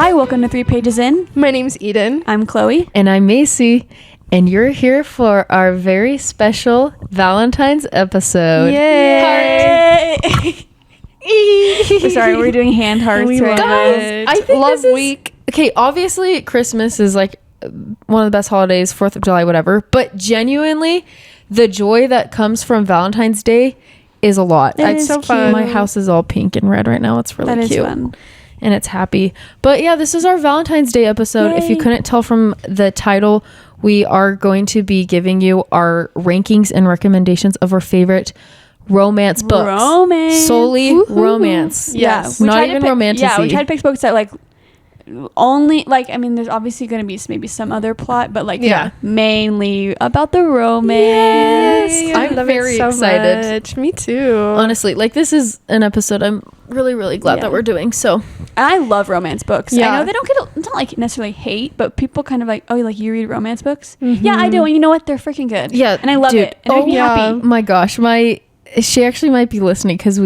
Hi, welcome to 3 Pages In. My name's Eden. I'm Chloe. And I'm Macy. And you're here for our very special Valentine's episode. Yay! Sorry, we're doing hand hearts right now. I think Love Week. Okay, obviously Christmas is like one of the best holidays, 4th of July, whatever. But genuinely, the joy that comes from Valentine's Day is a lot. It's so fun. My house is all pink and red right now. It's really That is cute. fun. And it's happy. But yeah, this is our Valentine's Day episode. Yay. If you couldn't tell from the title, we are going to be giving you our rankings and recommendations of our favorite romance books. Solely romance. Yes. Not even romantic. Yeah, we tried to pick books that like only like, I mean, there's obviously going to be maybe some other plot, but like mainly about the romance. Yay. I'm very so excited. Much. Me too. Honestly, like this is an episode I'm really glad that we're doing. So I love romance books. Yeah. I know they don't get it's not like necessarily hate, but people kind of like, oh, like you read romance books? Yeah, I do. And you know what? They're freaking good. yeah, and I love dude, it. And it makes me happy. My gosh, she actually might be listening because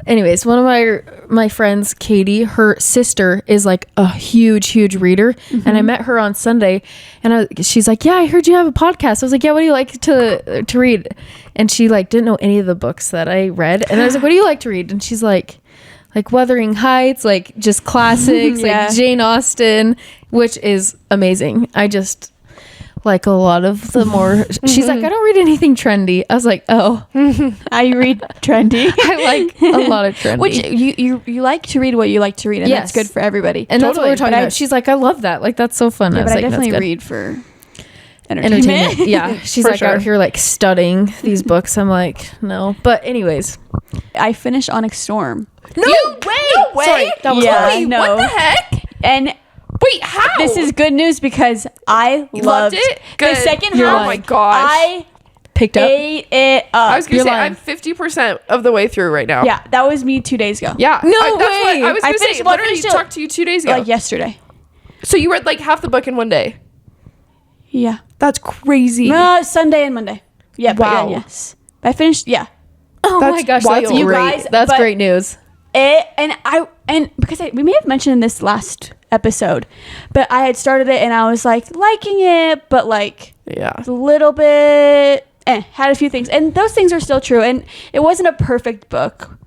anyways, one of my friends, Katie, her sister is like a huge reader, and I met her on Sunday, and she's like, yeah, I heard you have a podcast. I was like, yeah, what do you like to read? And she like didn't know any of the books that I read, and I was like, what do you like to read? And she's like Wuthering Heights, like just classics, like Jane Austen, which is amazing. I just like a lot of the more she's like, I don't read anything trendy. I was like, oh, I read trendy. I like a lot of trendy, which you like to read what you like to read, and that's good for everybody. And that's what we're talking about. She's like, I love that, like that's so fun. Yeah, but I like, definitely read for entertainment. Yeah, she's like out here like studying these books. I'm like, no, but anyways, I finished Onyx Storm. No way. Sorry, that was Chloe, no. what the heck? And wait, how? this is good news because I loved it. The Good. second Oh half. my gosh. I picked up. ate it up. I was gonna say lying. I'm 50% of the way through right now. Yeah, that was me 2 days ago. Yeah. No that's way. What I was I gonna say. finished- well, I Literally finished it talked to you 2 days ago. like yesterday. So you read like half the book in one day. Yeah. That's crazy. Sunday and Monday. Yeah. But Wow. yes. I finished. Yeah. Oh That's my gosh, wild. that's You great. guys, That's but- great news. And because we may have mentioned this last episode, but I had started it and I was like liking it, but like Yeah. a little bit had a few things, and those things are still true, and it wasn't a perfect book,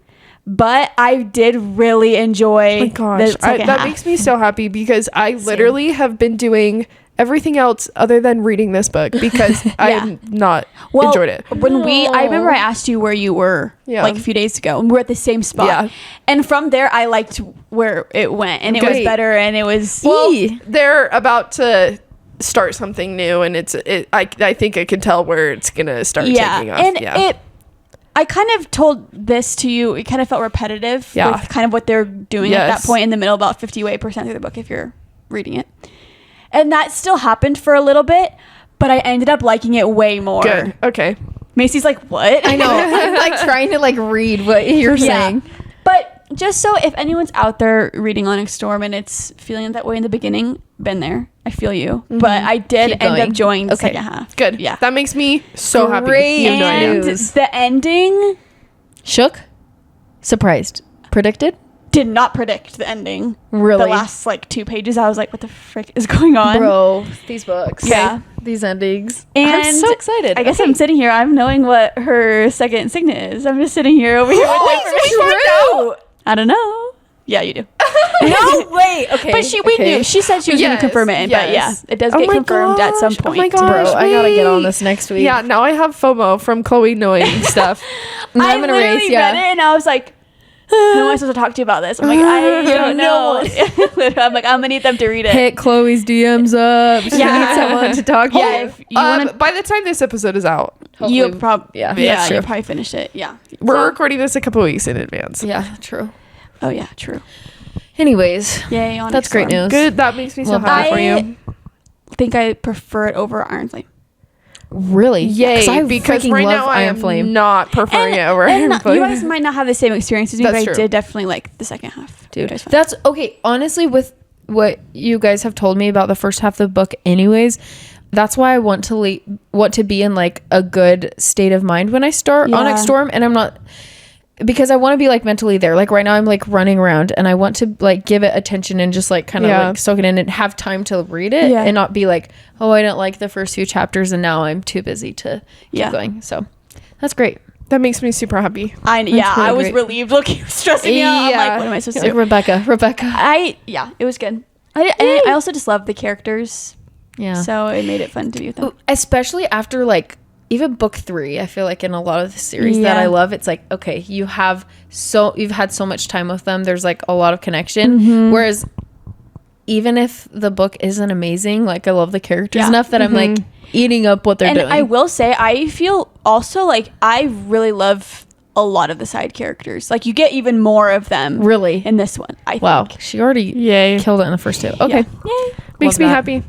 but I did really enjoy Oh my gosh, that half. makes me so happy because I literally have been doing everything else other than reading this book because I not enjoyed it. When I remember I asked you where you were like a few days ago, and we're at the same spot. Yeah. And from there, I liked where it went, and it was better, and it was. Well, they're about to start something new, and I think I can tell where it's gonna start taking off. And I kind of told this to you. It kind of felt repetitive with kind of what they're doing at that point in the middle, about 58% through the book if you're reading it. And that still happened for a little bit, but I ended up liking it way more. Good. Okay. Macy's like, what? I know. I'm like trying to like read what you're saying. But just so if anyone's out there reading Onyx Storm and it's feeling that way in the beginning, been there. I feel you. Mm-hmm. But I did end up enjoying the second half. Good. Yeah. That makes me so happy. Great. You have no idea. And the ending, Shook? Surprised? Predicted? did not predict the ending. Really? The last like 2 pages, I was like, what the frick is going on? Bro, these books. Yeah. These endings. And I'm so excited. I guess I'm sitting here. I'm knowing what her second signet is. I'm just sitting here over here. I don't know. Yeah, you do. No way. Okay. But we knew. She said she was going to confirm it. But yeah, it does get confirmed at some point. Oh my gosh, bro, I gotta get on this next week. Yeah, now I have FOMO from Chloe knowing stuff. I'm gonna read it and I was like, who am I supposed to talk to about this? I'm like, I don't know. I'm like, I'm gonna need them to read it. Hit Chloe's DMs up. She needs someone to talk to. Yeah, if you wanna, by the time this episode is out, you'll probably yeah, you'll probably finish it. Yeah, we're recording this a couple weeks in advance. Yeah, true. Oh yeah, true. Anyways, yay, Onyx that's great Storm. news. Good. That makes me so happy for you. I think I prefer it over Iron Flame. Really? Yay! I because freaking right love now I Iron am Flame. not preferring it over Iron Flame. You guys might not have the same experience as me, That's but true. I did definitely like the second half. Dude, that's okay. Honestly, with what you guys have told me about the first half of the book, anyways, that's why I want to be in like a good state of mind when I start Onyx Storm, and I'm not. because I want to be like mentally there. Like right now I'm like running around and I want to like give it attention and just like kind of like soak it in and have time to read it and not be like, oh, I didn't like the first few chapters and now I'm too busy to keep going. So that's great. That makes me super happy. I was relieved. Looking, stressing me out. I'm like, what am I supposed to do? Rebecca. It was good. I also just love the characters. Yeah. So it made it fun to be with them. Especially after like even book 3, I feel like in a lot of the series that I love, it's like, okay, you've had so much time with them. There's like a lot of connection. Whereas even if the book isn't amazing, like I love the characters enough that I'm like eating up what they're doing. And I will say, I feel also like I really love a lot of the side characters. Like you get even more of them really in this one. I think. Wow, she already killed it in the first 2. Okay. Yay. Makes me happy.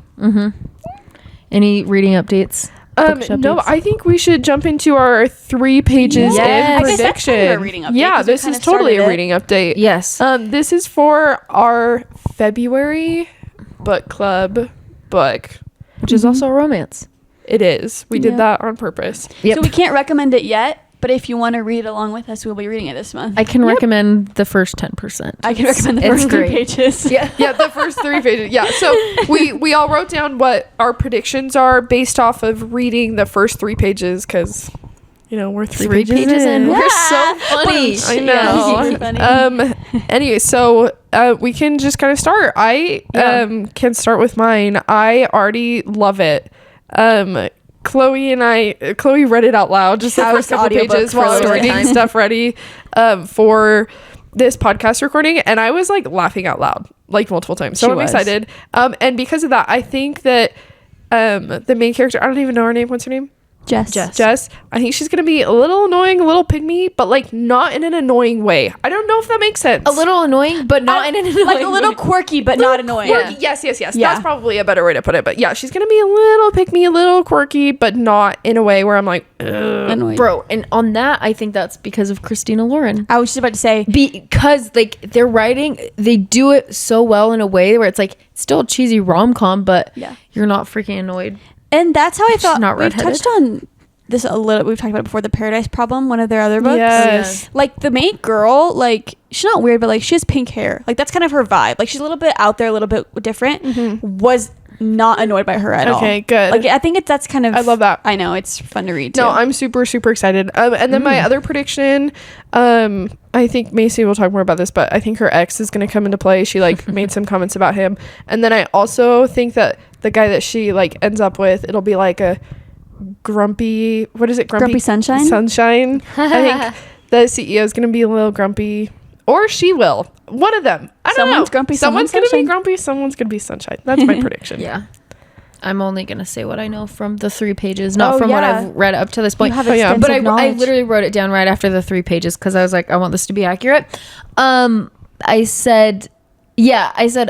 Any reading updates? No, I think we should jump into our 3 pages in prediction. I guess that's kind of a reading update. Yeah, this is totally a reading update. Yes. This is for our February book club book, which is also a romance. It is. We did that on purpose. Yep. So we can't recommend it yet, but if you want to read along with us, we'll be reading it this month. I can recommend the first 10%. I can recommend the first 3 pages. Yeah, the first 3 pages. Yeah, so we all wrote down what our predictions are based off of reading the first 3 pages because, you know, we're 3 pages in. We're so funny. I know. Anyway, so we can just kind of start. I can start with mine. I already love it. Chloe read it out loud, just the first couple pages while I was getting stuff ready for this podcast recording, and I was like laughing out loud like multiple times. So I'm excited. And because of that, I think that the main character, I don't even know her name. What's her name? Jess. I think she's gonna be a little annoying, a little pygmy, but like not in an annoying way. I don't know if that makes sense. A little annoying, but not in an annoying like a little quirky, but not annoying. Yes. That's probably a better way to put it. But yeah, she's gonna be a little pygmy, a little quirky, but not in a way where I'm like, annoying. Bro. And on that, I think that's because of Christina Lauren. I was just about to say, because like they're writing, they do it so well in a way where it's like still a cheesy rom-com, but you're not freaking annoyed. And that's how I thought. We've touched on this a little. We've talked about it before. The Paradise Problem, one of their other books. Yes. Like the main girl, like she's not weird, but like she has pink hair. Like that's kind of her vibe. Like she's a little bit out there, a little bit different. Was not annoyed by her at all. Okay, good. Like I think that's kind of. I love that. I know it's fun to read too. No, I'm super excited. And then my other prediction, I think Macy will talk more about this, but I think her ex is going to come into play. She like made some comments about him, and then I also think that the guy that she like ends up with, it'll be like a grumpy. What is it? Grumpy sunshine. I think the CEO is going to be a little grumpy, or she will. One of them. I don't know. Someone's grumpy. Someone's going to be grumpy. Someone's going to be sunshine. That's my prediction. Yeah. I'm only going to say what I know from the 3 pages, not from what I've read up to this point. But I literally wrote it down right after the 3 pages because I was like, I want this to be accurate. I said,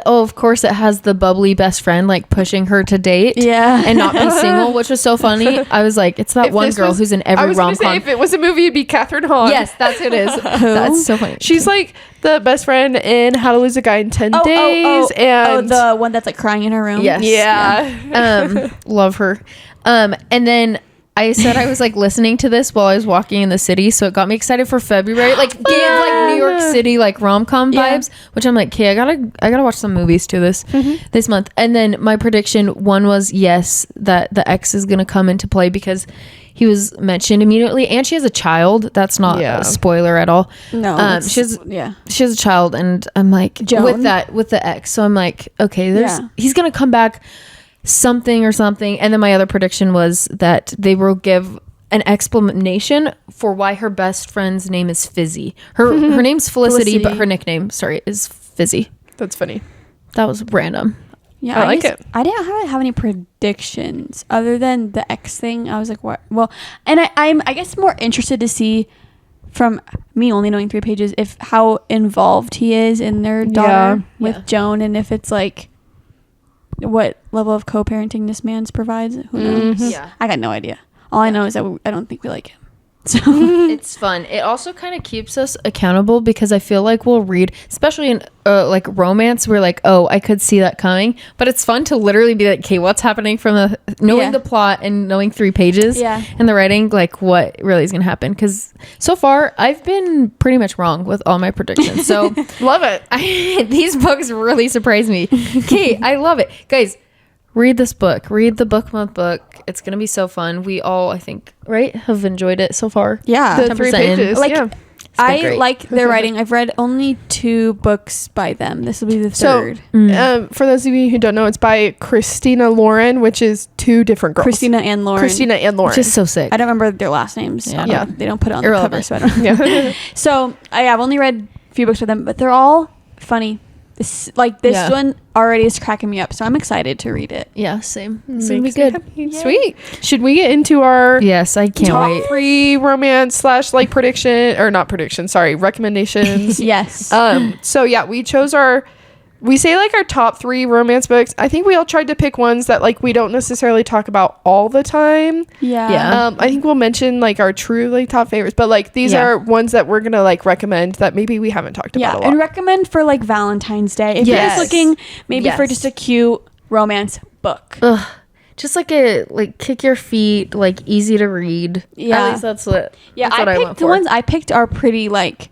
oh, of course it has the bubbly best friend like pushing her to date and not be single, which was so funny. I was like, it's that one girl who's in every rom-com. If it was a movie, it'd be Catherine Hahn. Yes, that's who it is. That's so funny. She's like the best friend in How to Lose a Guy in 10 Days. And the one that's like crying in her room. Yes. Yeah. Love her. And then I said I was like listening to this while I was walking in the city, so it got me excited for February. Like gave like New York City like rom-com vibes, which I'm like, okay, I gotta watch some movies too this month. And then my prediction 1 was that the ex is gonna come into play because he was mentioned immediately, and she has a child. That's not a spoiler at all. No, she has a child, and I'm like Joan. with the ex. So I'm like, okay, he's gonna come back. Something, and then my other prediction was that they will give an explanation for why her best friend's name is Fizzy. Her name's Felicity, but her nickname, is Fizzy. That's funny. That was random. Yeah, I like it. I didn't have any predictions other than the X thing. I was like, what? Well, and I'm I guess more interested to see from me only knowing 3 pages if how involved he is in their daughter with Joan, and if it's like what level of co-parenting this man's provides. Who knows? Yeah, I got no idea. All I know is that I don't think we like him. So it's fun. It also kind of keeps us accountable because I feel like we'll read, especially in like romance, we're like, oh, I could see that coming. But it's fun to literally be like, okay, what's happening from knowing the plot and knowing 3 pages and the writing, like what really is going to happen. Because so far, I've been pretty much wrong with all my predictions. So love it. These books really surprised me. Okay, I love it. Guys, read this book. Read the Book Month book. It's going to be so fun. We all, I think, right, have enjoyed it so far. Yeah. The 3 pages. I like their writing. I've read only 2 books by them. This will be the 3rd. So, for those of you who don't know, it's by Christina Lauren, which is 2 different girls. Christina and Lauren. Which is so sick. I don't remember their last names. Yeah. They don't put it on the cover, so I don't. So I've only read a few books with them, but they're all funny. This one already is cracking me up, so I'm excited to read it. Yeah, same. It's gonna be good. Sweet. Should we get into our Yes, I can't wait. top 3 romance / like prediction or not prediction? Sorry, recommendations. Yes. So yeah, we chose we say like our top 3 romance books. I think we all tried to pick ones that like we don't necessarily talk about all the time. Yeah. I think we'll mention like our true like top favorites, but like these are ones that we're gonna like recommend that maybe we haven't talked about a lot. And recommend for like Valentine's Day if you're just looking maybe for just a cute romance book. Just like a kick your feet, like easy to read. Yeah. At least that's what. Yeah, that's what I went the for. ones I picked are pretty like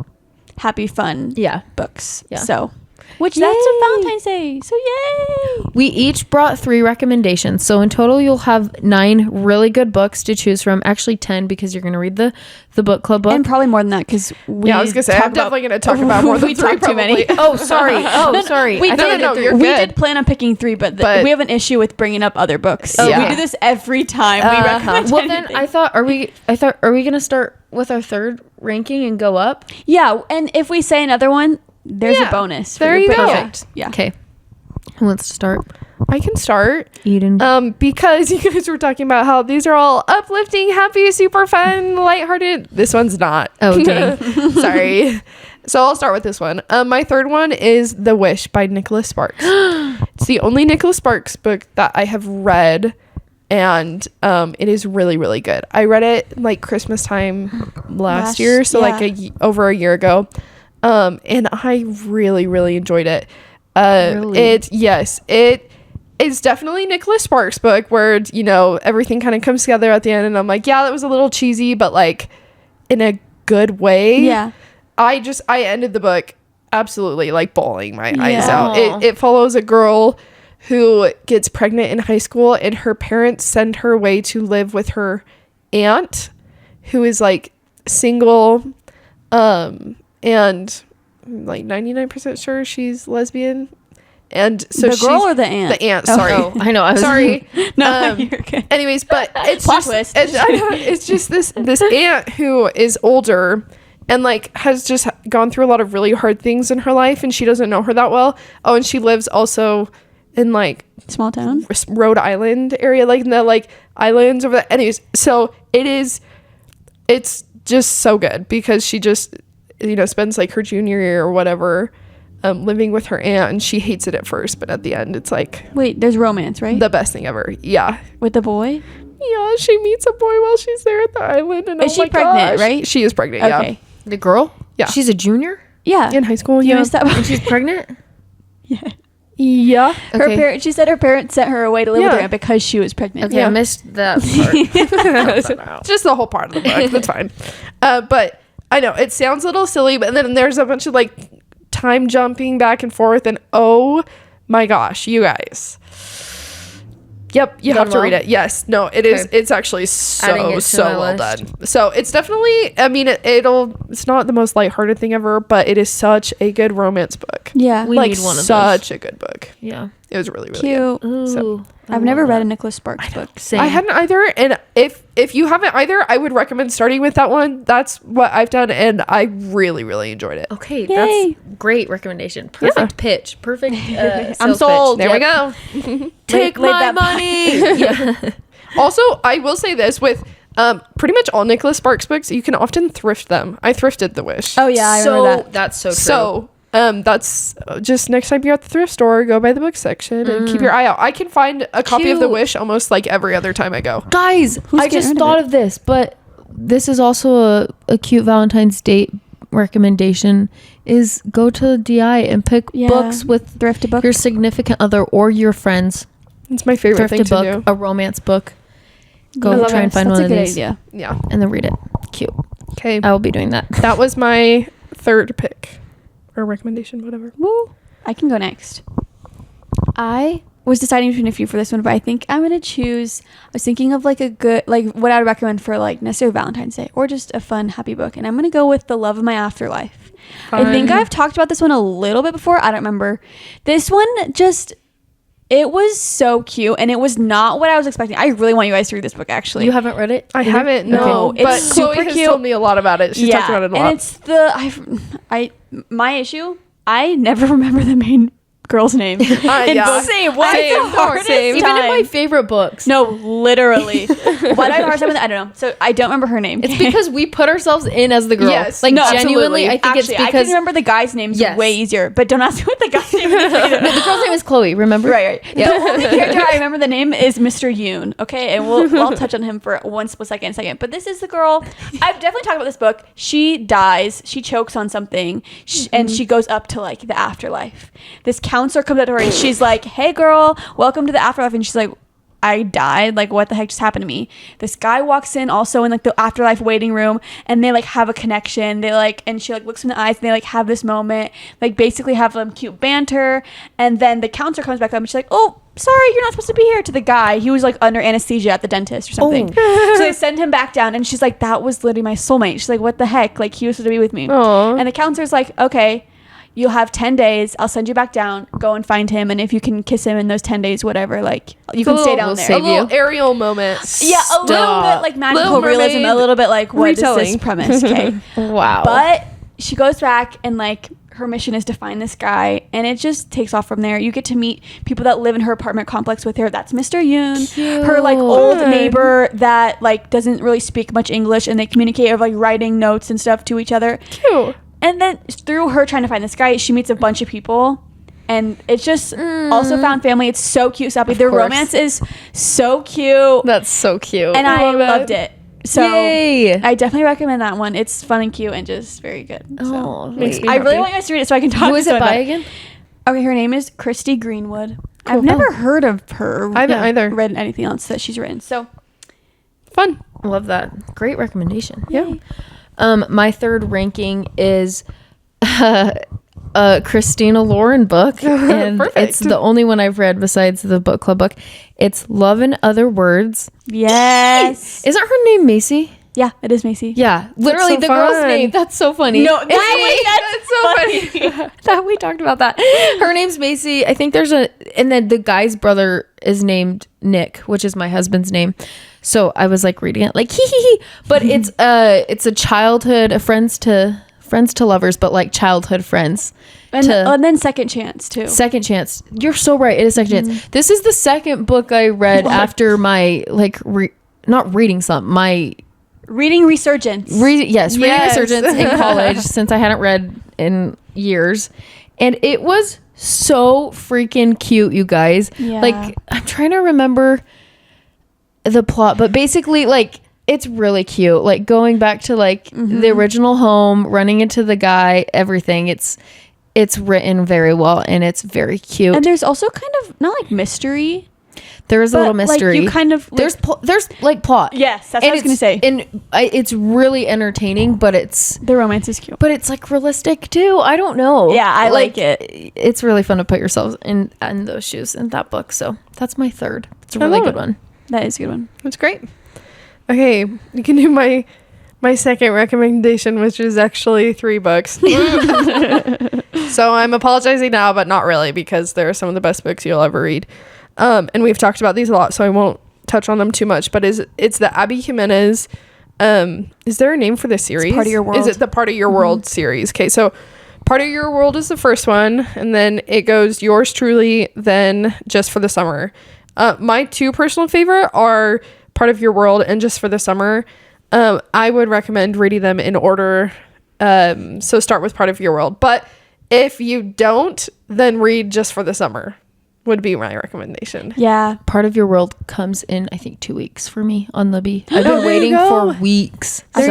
happy fun. Books. Yeah. So. Which that's a Valentine's Day. So yay! We each brought 3 recommendations. So in total, you'll have 9 really good books to choose from. Actually 10 because you're going to read the book club book. And probably more than that because we I was going to say, I'm definitely going to talk about more than 3 too many. Oh, sorry. Sorry. We did plan on picking 3, but we have an issue with bringing up other books. So we do this every time we recommend Well, anything. then I thought, are we going to start with our 3rd ranking and go up? Yeah, and if we say another one, there's a bonus. There you go. Perfect. Yeah. Okay. Who wants to start? I can start. Eden. Because you guys were talking about how these are all uplifting, happy, super fun, lighthearted. This one's not. Oh, dang. Sorry. So I'll start with this one. My 3rd one is The Wish by Nicholas Sparks. It's the only Nicholas Sparks book that I have read, and it is really, really good. I read it like Christmas time last year, so like over a year ago. And I really, really enjoyed it. Really? It is definitely Nicholas Sparks' book where, you know, everything kind of comes together at the end, and I'm like, yeah, that was a little cheesy, but like in a good way. Yeah. I ended the book absolutely like bawling my eyes out. It follows a girl who gets pregnant in high school, and her parents send her away to live with her aunt, who is like single, and like 99% sure she's lesbian. And so the girl or the aunt? The aunt, sorry. Oh, I know. I was sorry. No, you're okay. Anyways, but it's Plot just, twist. it's just this aunt who is older and like has just gone through a lot of really hard things in her life, and she doesn't know her that well. Oh, and she lives also in like small town Rhode Island area, like in the like islands over there. Anyways, so it's just so good because she just, you know, spends like her junior year or whatever living with her aunt, and she hates it at first, but at the end it's like, wait, there's romance, right? the best thing ever. Yeah, with the boy. Yeah, she meets a boy while she's there at the island, and is she pregnant? Right, she is pregnant. Okay. Yeah, the girl. Yeah, she's a junior. Yeah, in high school. You missed that one. And she's pregnant. Yeah. Okay. She said her parents sent her away to live with her aunt because she was pregnant. Okay, I missed that part. Just the whole part of the book. That's fine. But I know it sounds a little silly, but then there's a bunch of like time jumping back and forth, and oh my gosh, you guys. Yep, you have to read it. Yes, no, it is. It's actually so well done. So it's definitely, I mean, it's not the most lighthearted thing ever, but it is such a good romance book. Yeah, we need one of those. Such a good book. Yeah, it was really, really cute. Good. So, I've never read a Nicholas Sparks book. Same. I hadn't either, and if you haven't either, I would recommend starting with that one. That's what I've done, and I really, really enjoyed it. Okay, yay. That's great recommendation. Perfect pitch. Perfect. I'm sold. Pitch. There we go. Take my money. Yeah. Also, I will say this with pretty much all Nicholas Sparks books, you can often thrift them. I thrifted The Wish. Oh yeah, I remember that. That's so true. So that's just next time you're at the thrift store, go by the book section and keep your eye out. I can find a copy of The Wish almost like every other time I go. Guys, I just thought of this, but this is also a cute Valentine's date recommendation, is go to DI and pick books with thrift a book, your significant other or your friends. It's my favorite thing to do. A romance book. Go try and find one of these. Idea. Yeah, and then read it. Cute. Okay, I will be doing that. That was my third pick or recommendation, whatever. Woo. I can go next. I was deciding between a few for this one, but I think I'm gonna choose. I was thinking of like a good, like what I would recommend for like necessarily Valentine's Day or just a fun, happy book, and I'm gonna go with The Love of My Afterlife. Fun. I think I've talked about this one a little bit before. I don't remember. This one just. It was so cute, and it was not what I was expecting. I really want you guys to read this book, actually. You haven't read it? I haven't, no. Okay. It's super Chloe cute. has told me a lot about it. She's talked about it a lot. And it's my issue, I never remember the main girl's name. Yeah. Same. Why same, the hardest same. Even in my favorite books. No, literally. Why do I have a hard time with it? I don't know. So I don't remember her name. It's because we put ourselves in as the girl. Yes. Like, no, genuinely, absolutely. I think actually, it's because... I can remember the guy's names way easier, but don't ask me what the guy's name is either. No, the girl's name is Chloe, remember? Right. Yeah. The only character I remember the name is Mr. Yoon, okay? And I'll touch on him for one split second. But this is the girl. I've definitely talked about this book. She dies. She chokes on something, and she goes up to, like, the afterlife. This counselor comes up to her, and she's like, hey, girl, welcome to the afterlife. And she's like, I died, like what the heck just happened to me? This guy walks in also in like the afterlife waiting room, and they like have a connection. They like, and she like looks in the eyes, and they like have this moment, like basically have cute banter. And then the counselor comes back up, and she's like, oh, sorry, you're not supposed to be here, to the guy. He was like under anesthesia at the dentist or something. So they send him back down, and she's like, that was literally my soulmate. She's like, what the heck, like he was supposed to be with me. Aww. And the counselor's like, okay, you'll have 10 days. I'll send you back down. Go and find him. And if you can kiss him in those 10 days, whatever, like, you can stay down there. A little Ariel moment. Yeah, a little bit like magical realism. A little bit like, what is this premise? Okay. Wow. But she goes back, and like, her mission is to find this guy, and it just takes off from there. You get to meet people that live in her apartment complex with her. That's Mr. Yoon. Cute. Her like old neighbor that like doesn't really speak much English, and they communicate of like writing notes and stuff to each other. Cute. And then through her trying to find this guy, she meets a bunch of people, and it's just also found family. It's so cute, Sappy. Their romance is so cute. That's so cute. And I loved it. So Yay. I definitely recommend that one. It's fun and cute and just very good. So Makes me I happy. really want you guys to read it so I can talk. Who is it by again? Okay, her name is Christy Greenwood. Cool. I've never heard of her. I haven't either. Read anything else that she's written. So fun. Love that. Great recommendation. Yeah. My third ranking is a Christina Lauren book, and Perfect. it's the only one I've read besides the book club book. It's Love in Other Words. yes, Isn't her name Macy? yeah, it is Macy. Yeah, literally so the girl's fun. name. That's so funny. No, that's so funny. That we talked about that. Her name's Macy. I think and then the guy's brother is named Nick, which is my husband's name. So I was like reading it like hee hee hee. But it's a childhood, friends to lovers, but like childhood friends. And then Second Chance too. Second Chance. You're so right. It is Second Chance. This is the second book I read after my like not reading something. My reading resurgence. reading resurgence in college since I hadn't read in years, and it was so freaking cute, you guys. Yeah. Like, I'm trying to remember the plot, but basically like it's really cute, like going back to like the original home, running into the guy, everything. It's written very well, and it's very cute. And there's also kind of not like mystery. There is a little mystery. Like you kind of like, there's like plot. Yes, that's what I was gonna say. And it's really entertaining, but the romance is cute. But it's like realistic too. I don't know. Yeah, I like it. It's really fun to put yourself in those shoes in that book. So that's my third. It's a really good one. That is a good one. That's great. Okay, you can do my second recommendation, which is actually 3 books. So I'm apologizing now, but not really, because they're some of the best books you'll ever read. And we've talked about these a lot, so I won't touch on them too much. But it's the Abby Jimenez. Is there a name for this series? It's Part of Your World. Is it the Part of Your World series? Okay, so Part of Your World is the first one, and then it goes Yours Truly, then Just for the Summer. My 2 personal favorite are Part of Your World and Just for the Summer. I would recommend reading them in order. So start with Part of Your World. But if you don't, then read Just for the Summer. would be my recommendation. Yeah. Part of Your World comes in, I think, 2 weeks for me on Libby. I've been waiting for weeks. I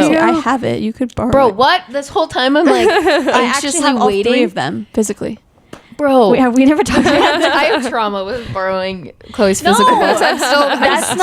have it. You could borrow it. What? This whole time I'm like I actually have all 3 of them physically. Bro, we never talked about that. I have trauma with borrowing Chloe's physical books. That's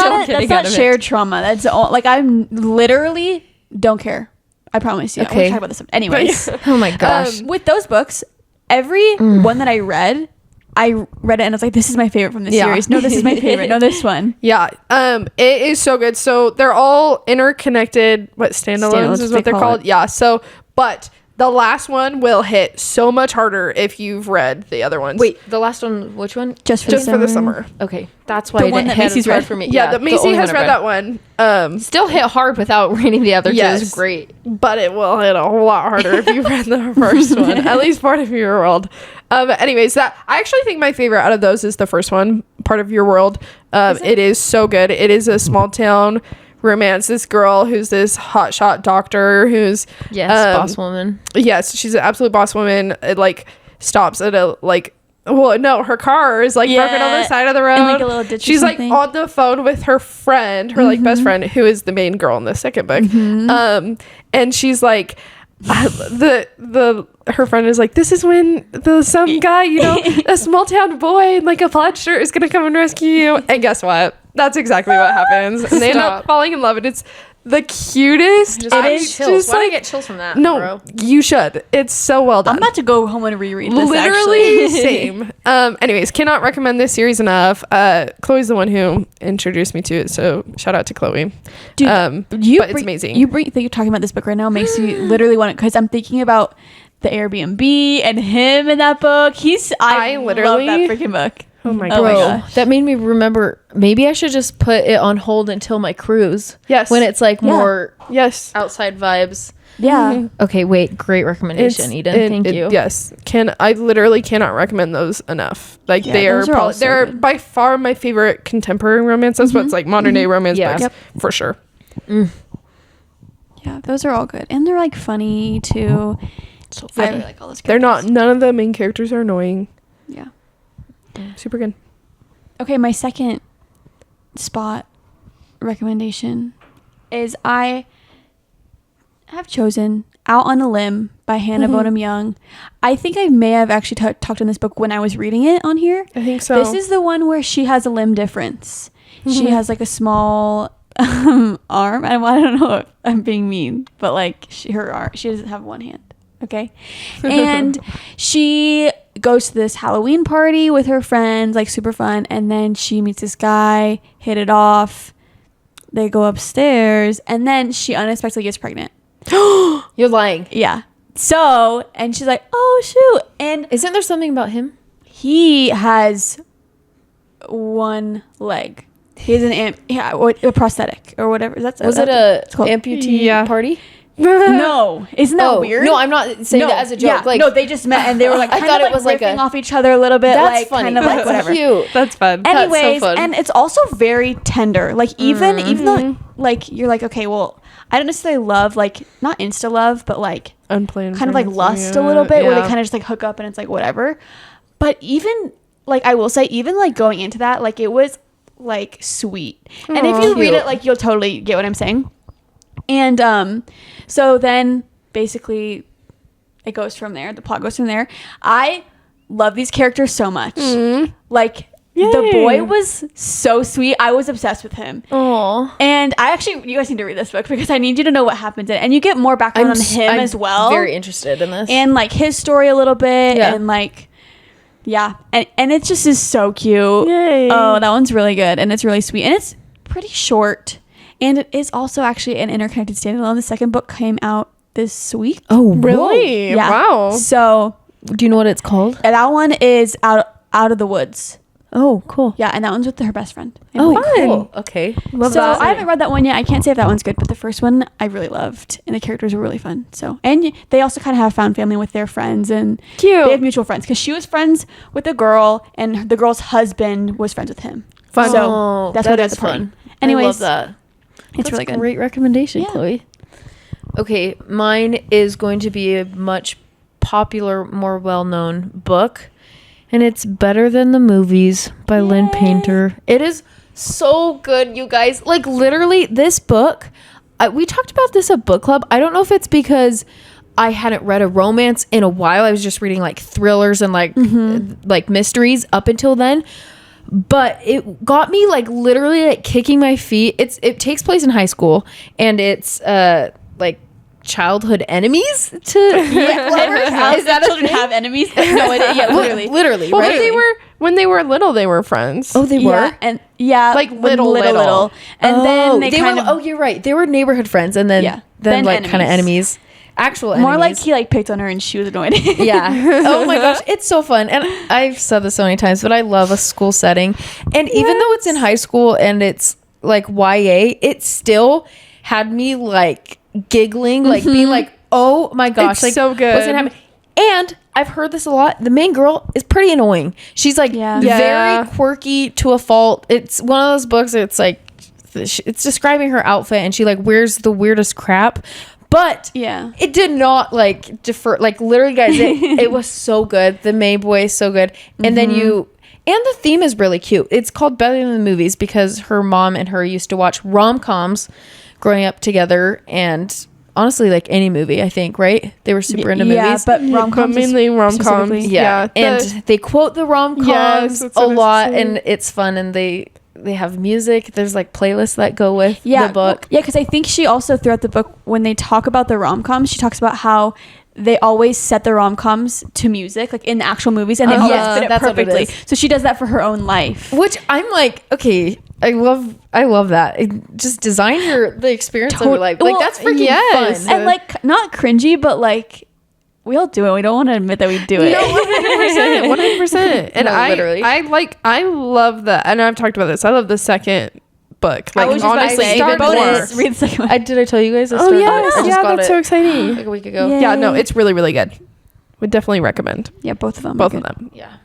not shared trauma. That's all, like, I'm literally don't care. I promise you. Okay. I won't talk about this. Anyways. Oh my gosh. With those books, every one that I read it and I was like, this is my favorite from this series. No, this is my favorite. No, this one. Yeah. It is so good. So they're all interconnected. Standalones is what they're called. Yeah. So, but the last one will hit so much harder if you've read the other ones. Wait, the last one, which one? Just for the summer. Okay, that's why the one that Macy's read for me. Yeah, the Macy has read that one. Still hit hard without reading the other two. It was great. But it will hit a whole lot harder if you read the first one. At least Part of Your World. Anyways, that I actually think my favorite out of those is the first one, Part of Your World. It is so good. It is a small town romance. This girl who's this hotshot doctor who's boss woman. Yes, she's an absolute boss woman. It like stops at a her car is like broken on the side of the road. In like a little ditch. She's like on the phone with her friend, her like best friend, who is the main girl in the second book. And she's like, her friend is like, this is when some guy, a small town boy in like a plaid shirt is gonna come and rescue you. And guess what? That's exactly what happens. And they end up falling in love, and it's the cutest. Why do I get chills from that? No, bro? You should. It's so well done. I'm about to go home and reread this. Literally same. Anyways, cannot recommend this series enough. Chloe's the one who introduced me to it, so shout out to Chloe. Dude, it's amazing. You're talking about this book right now makes me literally want it, because I'm thinking about the Airbnb and him in that book. I literally love that freaking book. Oh my gosh. That made me remember, maybe I should just put it on hold until my cruise. Yes. When it's like more outside vibes. Yeah. Mm-hmm. Okay, wait. Great recommendation, Eden. Thank you. Yes. I literally cannot recommend those enough. Like they're by far my favorite contemporary romance. That's what's like modern day romance books for sure. Yeah, those are all good. And they're like funny too. So funny. I really like all those characters. They're not, none of the main characters are annoying. Yeah. Super good. Okay, my second spot recommendation is I have chosen Out on a Limb by Hannah Bonham Young. I think I may have actually talked on this book when I was reading it on here. I think so. This is the one where she has a limb difference. She has like a small arm. I don't know if I'm being mean, but like she doesn't have one hand. Okay. And she goes to this Halloween party with her friends, like super fun. And then she meets this guy, hit it off. They go upstairs, and then she unexpectedly gets pregnant. You're lying. Yeah. So, and she's like, oh shoot. And isn't there something about him? He has one leg. He has a prosthetic or whatever. Was it a amputee party? No, isn't that weird? No, I'm not saying that as a joke. Yeah. Like, no, they just met and they were like, I thought it was like riffing off each other a little bit. That's like, funny. Kind of like That's whatever. Cute. That's fun. Anyways, that's so fun. And it's also very tender. Like even though like you're like, okay, well, I don't necessarily love like not insta love, but like unplanned, kind of like lust a little bit, where they kind of just like hook up and it's like whatever. But even like I will say, even like going into that, like it was like sweet. And if you read it, like you'll totally get what I'm saying. And so then basically it goes from there. The plot goes from there. I love these characters so much. Like the boy was so sweet. I was obsessed with him. Aww. And you guys need to read this book because I need you to know what happens in it. And you get more background on him as well. I'm very interested in this. And like his story a little bit. Yeah. And like, yeah. And it just is so cute. Yay. Oh, that one's really good. And it's really sweet. And it's pretty short. And it is also actually an interconnected standalone. The second book came out this week. Oh, really? Yeah. Wow. So, do you know what it's called? That one is Out of the Woods. Oh, cool. Yeah, and that one's with her best friend. Oh, cool. Okay. Love so that. I haven't read that one yet. I can't say if that one's good, but the first one I really loved, and the characters were really fun. So, and they also kind of have found family with their friends, and cute. They have mutual friends because she was friends with a girl, and the girl's husband was friends with him. Fun. So that's why that's fun. Anyways, I love that. It's really good. Great recommendation, Chloe. Okay, mine is going to be a much popular, more well-known book. and it's Better Than the Movies by Lynn Painter. It is so good, you guys. Like, literally, this book, we talked about this at book club. I don't know if it's because I hadn't read a romance in a while. I was just reading like thrillers and like mysteries up until then. But it got me like literally like kicking my feet. It takes place in high school, and it's like childhood enemies to is that children have enemies? No, literally. Well, right? when they were little, they were friends. Oh, they were? And like little. And then they kind of, you're right. They were neighborhood friends, and then like kind of enemies. Actual enemies. More like he like picked on her and she was annoyed. Yeah. Oh my gosh, it's so fun. And I've said this so many times, but I love a school setting. And even though it's in high school and it's like YA, it still had me like giggling, like being like, oh my gosh, it's like so good. What's gonna happen? And I've heard this a lot. The main girl is pretty annoying. She's like very quirky to a fault. It's one of those books. It's like it's describing her outfit, and she like wears the weirdest crap. But it did not like defer. Like literally, guys, it was so good. The May boy is so good, and then and the theme is really cute. It's called Better Than the Movies because her mom and her used to watch rom-coms growing up together, and honestly, like any movie, I think, right? They were super into movies. Yeah, but rom-coms, mainly rom-coms. Yeah, and they quote the rom-coms a lot, and it's fun, and they have music. There's like playlists that go with the book. Yeah, because I think she also throughout the book, when they talk about the rom-coms, she talks about how they always set the rom-coms to music, like in the actual movies, and they always fit it perfectly. So she does that for her own life. Which I'm like, okay, I love that. Just design the experience of your life. Like that's freaking fun. And like not cringy, but like we all do it. We don't want to admit that we do it. No, 100%. And literally. I love that. And I've talked about this. I love the second book. Like, honestly, read the second one. Did I tell you guys? Oh, yes. Yeah, that's so exciting. Like a week ago. Yeah, no, it's really, really good. Would definitely recommend. Yeah, both of them. Both of them. Yeah.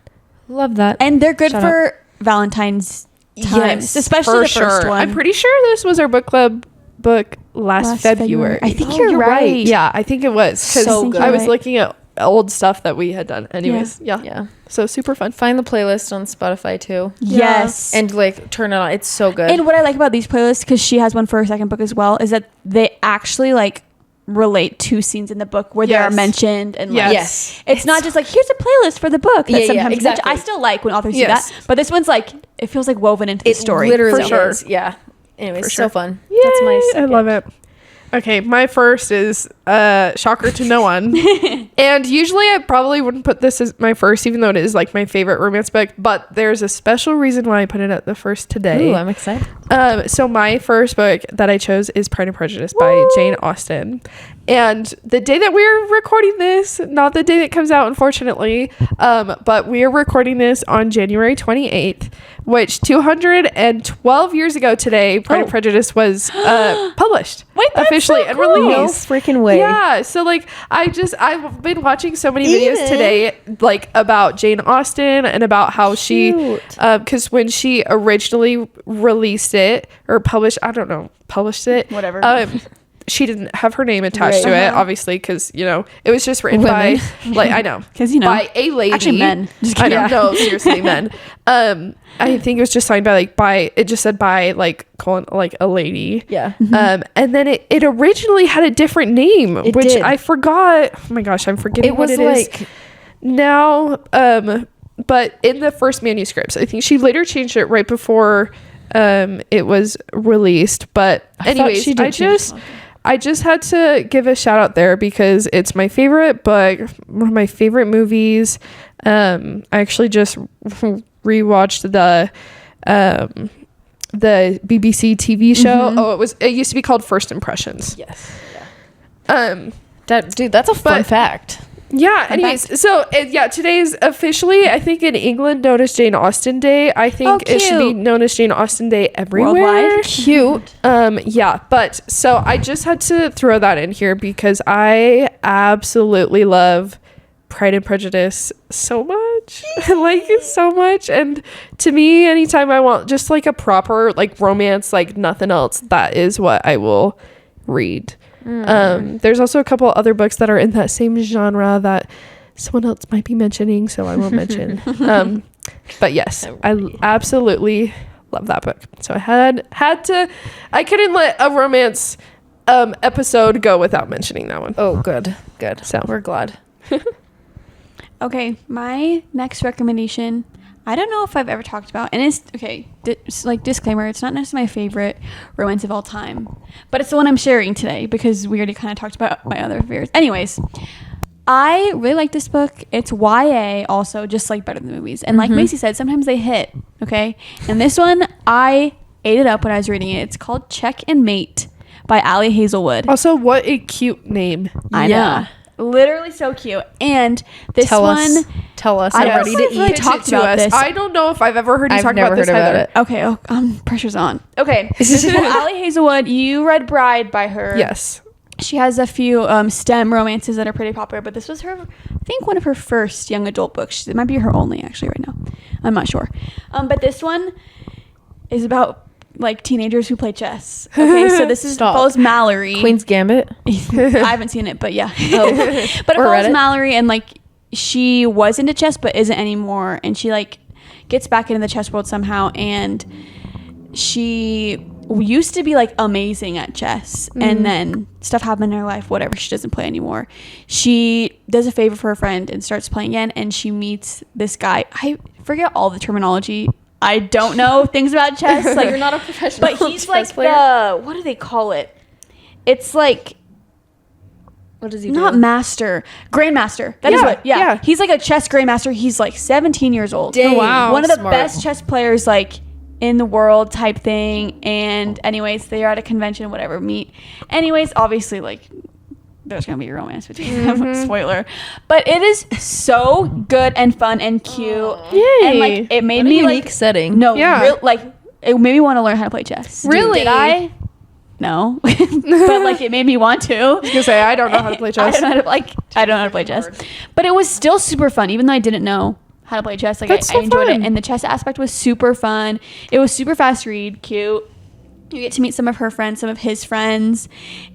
Love that. And they're good for Valentine's time. Yes, especially the first one. I'm pretty sure this was our book club book last February. I think you're right. Yeah, I think it was. So good. I was looking at old stuff that we had done. Anyways, yeah. So super fun. Find the playlist on Spotify too. Yes. And like turn it on. It's so good. And what I like about these playlists, because she has one for her second book as well, is that they actually like relate to scenes in the book where they are mentioned, and like it's not just like here's a playlist for the book that sometimes exactly. I still like when authors do that, but this one's like it feels like woven into the story. Literally for sure. is. Yeah. Anyways, so fun. Yay, that's my second. I love it. Okay, my first is shocker to no one. And usually I probably wouldn't put this as my first, even though it is like my favorite romance book, but there's a special reason why I put it at the first today. Ooh, I'm excited. So my first book that I chose is Pride and Prejudice by Jane Austen. And the day that we're recording this, not the day that comes out, unfortunately, but we are recording this on January 28th, which 212 years ago today, Pride and Prejudice was published. Wait, that's officially so and cool. released. No freaking way. Yeah, so like I've been watching so many videos today like about Jane Austen and about how she because when she originally released it or published it, whatever, she didn't have her name attached to it, obviously, because you know it was just written by like I know because you know by a lady, actually men. Just I know, no, seriously, men. I think it was just signed by it just said by like a lady. Yeah. And then it originally had a different name, which did. I forgot. Oh my gosh, I'm forgetting what it like, is now. But in the first manuscripts, I think she later changed it right before it was released. But anyways, I just had to give a shout out there because it's my favorite book, one of my favorite movies. I actually just rewatched the BBC TV show. It used to be called First Impressions. Yes. Yeah. That's a fun fact. Yeah. Anyways, so today is officially, I think in England, known as Jane Austen Day. I think it should be known as Jane Austen Day everywhere. Worldwide. Cute. But so I just had to throw that in here because I absolutely love Pride and Prejudice so much. Like so much. And to me, anytime I want just like a proper like romance, like nothing else, that is what I will read. There's also a couple other books that are in that same genre that someone else might be mentioning, so I won't mention. But yes, I absolutely love that book. So I had to, I couldn't let a romance episode go without mentioning that one. Oh, good. So we're glad. Okay, my next recommendation, I don't know if I've ever talked about, and it's okay, disclaimer, it's not necessarily my favorite romance of all time, but it's the one I'm sharing today because we already kind of talked about my other favorites. Anyways, I really like this book. It's YA also, just like better than the movies. And like Macy said, sometimes they hit, okay? And this one, I ate it up when I was reading it. It's called Check and Mate by Allie Hazelwood. Also, what a cute name. I know. Literally so cute. And this tell one... Tell us. I'm ready to eat. Talked about this. I don't know if I've ever heard you talk never about this heard either. Okay, pressure's on. Okay. Well, Allie Hazelwood, you read Bride by her. Yes. She has a few STEM romances that are pretty popular, but this was her, I think, one of her first young adult books. It might be her only, actually, right now. I'm not sure. But this one is about, like, teenagers who play chess. Okay, so this is follows Mallory. Queen's Gambit? I haven't seen it, but yeah. But it follows Mallory, and, like, she was into chess but isn't anymore, and she, like, gets back into the chess world somehow, and she used to be like amazing at chess, and then stuff happened in her life, whatever, she doesn't play anymore. She does a favor for her friend and starts playing again, and she meets this guy. I forget all the terminology. I don't know things about chess, like you're not a professional, but he's like player. What do they call it? It's like, what does he not do? Master, Grandmaster. That is what. Yeah, he's like a chess grandmaster. He's like 17 years old. Dang. Wow, one of the best chess players, like, in the world type thing. And anyways, they are at a convention, whatever, meet. Anyways, obviously, like, there's gonna be a romance between them. Spoiler. But it is so good and fun and cute. Yay. And like, it made me unique like setting. No, like, it made me want to learn how to play chess. Really? Did I? No. But like, it made me want to. I was gonna say, I don't know how to play chess. I don't know how to play chess. But it was still super fun, even though I didn't know how to play chess. Like, I enjoyed it, and the chess aspect was super fun. It was super fast read, cute. You get to meet some of her friends, some of his friends,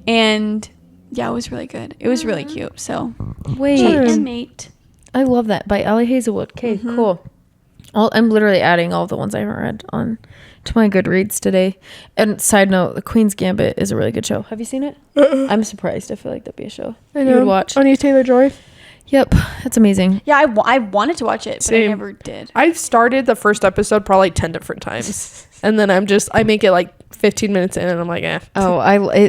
and yeah, it was really good. It was really cute. So wait, Check and Mate. I love that by Allie Hazelwood. Okay, cool. I'm literally adding all the ones I haven't read on to my Goodreads today. And side note, The Queen's Gambit is a really good show. Have you seen it? I'm surprised. I feel like that'd be a show I know. you would watch. Anya Taylor-Joy. Yep, it's amazing. Yeah, I wanted to watch it, but I never did. I've started the first episode probably 10 different times. And then I make it like 15 minutes in and I'm like, eh. Oh,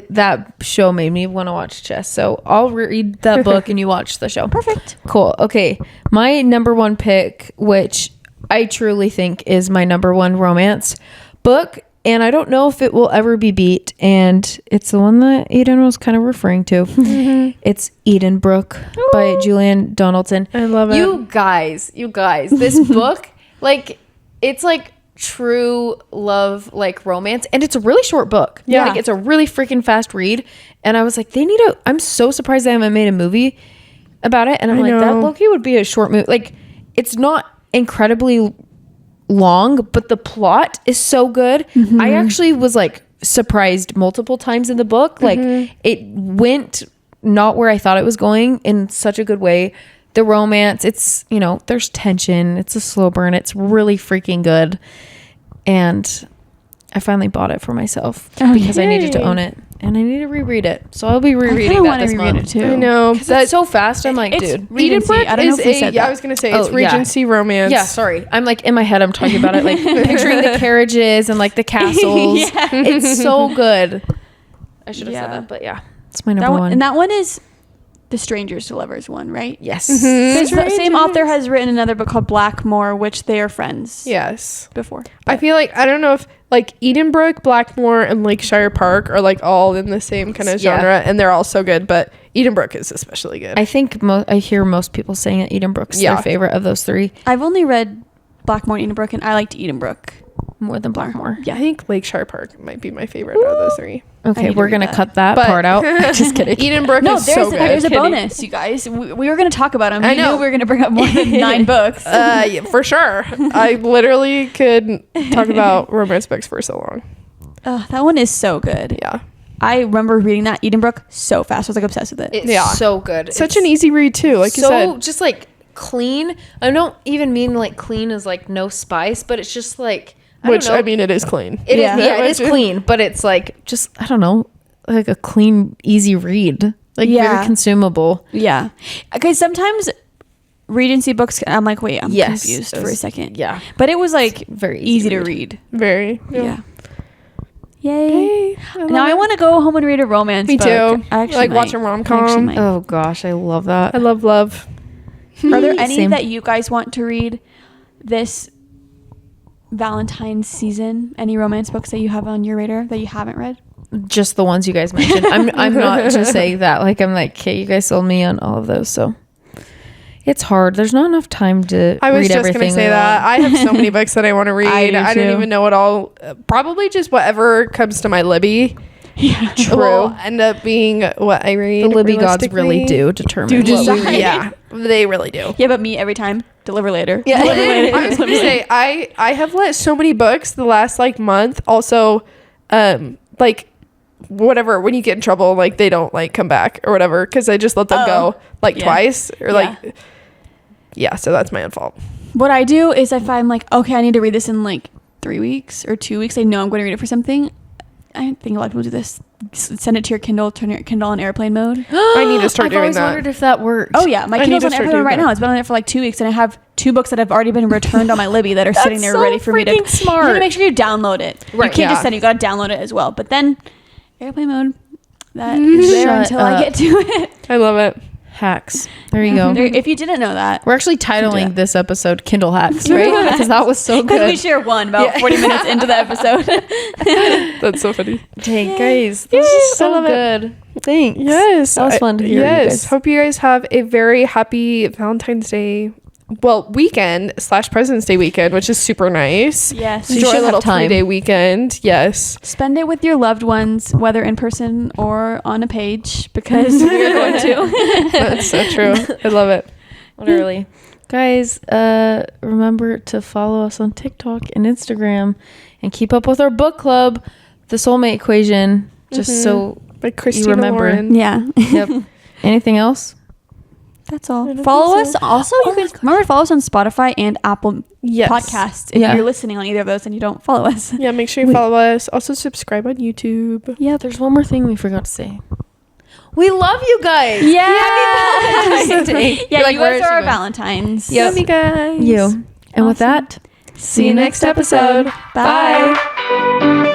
that show made me want to watch chess. So I'll read that book and you watch the show. Perfect. Cool. Okay. My number one pick, which I truly think is my number one romance book, and I don't know if it will ever be beat, and it's the one that Eden was kind of referring to. It's Eden Brooke by Julian Donaldson. I love it. You guys, this book, like, it's like true love, like romance, and it's a really short book. Yeah. Like, it's a really freaking fast read, and I was like, I'm so surprised they haven't made a movie about it, and I'm like, that Loki would be a short movie. Like, it's not incredibly long, but the plot is so good. I actually was like surprised multiple times in the book. Like, it went not where I thought it was going in such a good way. The romance, it's, there's tension, it's a slow burn, it's really freaking good. And I finally bought it for myself because I needed to own it, and I need to reread it. So I'll be rereading that this month. It too. I know that's so fast. I'm like, it's dude, Regency. I don't know if we said that. I was gonna say it's Regency romance. Yeah, sorry. I'm like in my head. I'm talking about it, like picturing the carriages and like the castles. Yeah. It's so good. I should have said that, but yeah, it's my number one. And that one is the Strangers to Lovers one, right? Yes. The same author has written another book called Blackmore, which they are friends. Yes. Before. I feel like, I don't know if like Edenbrook, Blackmore, and Lakeshire Park are like all in the same kind of genre, and they're all so good, but Edenbrook is especially good. I think I hear most people saying that Edenbrook's their favorite of those three. I've only read Blackmore and Edenbrook, and I liked Edenbrook more than Blackmore. Yeah, I think Lakeshire Park might be my favorite out of those three. Okay, we're gonna cut that part out. Just kidding. Edenbrook is so good. There's a bonus, you guys. We were gonna talk about them. I know we were gonna bring up more than 9 books. Yeah, for sure. I literally could talk about romance books for so long. That one is so good. Yeah. I remember reading that Edenbrook so fast. I was like obsessed with it. It's so good. Such an easy read too, like you said. So just like clean. I don't even mean like clean as like no spice, but it's just like I mean, it is clean. It is clean, but it's like just I don't know, like a clean, easy read. Like very consumable. Yeah. Okay, sometimes Regency books, I'm like, wait, I'm confused for a second. Yeah. But it was like it's very easy to read. Very. Yeah. Yay. Now I want to go home and read a romance book. Me too. I actually like watch a rom-com. Oh gosh, I love that. I love love. Are there any that you guys want to read this Valentine's season? Any romance books that you have on your radar that you haven't read? Just the ones you guys mentioned. I'm not just saying that. Like I'm like, okay, you guys sold me on all of those, so it's hard. There's not enough time to I was read just everything. Gonna say that. I have so many books that I want to read. I don't even know what all. Probably just whatever comes to my Libby. Yeah, true. Will end up being what I read. The Libby gods really do determine. Yeah, they really do. Yeah, but me every time deliver later. Yeah, I was gonna say I have let so many books the last like month. Also, like whatever, when you get in trouble, like they don't like come back or whatever because I just let them go like twice or like so that's my own fault. What I do is if I'm like, okay, I need to read this in like 3 weeks or 2 weeks, I know I'm going to read it for something. I think a lot of people do this. Send it to your Kindle, turn your Kindle on airplane mode. I need to start doing that. I've always wondered if that worked. Oh yeah, my Kindle's on airplane mode right now. It's been on it for like 2 weeks, and I have 2 books that have already been returned on my Libby that are sitting there ready for me to. Smart. You have to make sure you download it. Right. You can't just send it. You got to download it as well. But then airplane mode, that is there until I get to it. I love it. Hacks. There you go. If you didn't know that, we're actually titling this episode Kindle Hacks, right? Because that was so good. Because we share one about 40 minutes into the episode. That's so funny. Dang, guys, this is so good. Thanks. Yes, that was fun to hear. Yes, hope you guys have a very happy Valentine's Day. Well, weekend / President's Day weekend, which is super nice. Yes. Enjoy a little 3-day weekend. Yes. Spend it with your loved ones, whether in person or on a page, because we're going to. That's so true. I love it. Literally. Guys, remember to follow us on TikTok and Instagram and keep up with our book club, The Soulmate Equation, just so by Christina you remember. Lauren. Yeah. Yep. Anything else? That's all. Follow us. Also, you can remember to follow us on Spotify and Apple Podcasts. If you're listening on either of those and you don't follow us. Yeah, make sure you follow us. Also, subscribe on YouTube. Yeah, there's one more thing we forgot to say. We love you guys. Yeah. Yeah, you guys are our Valentines. Yep. Love you guys. You. And with that, see you next episode. Bye.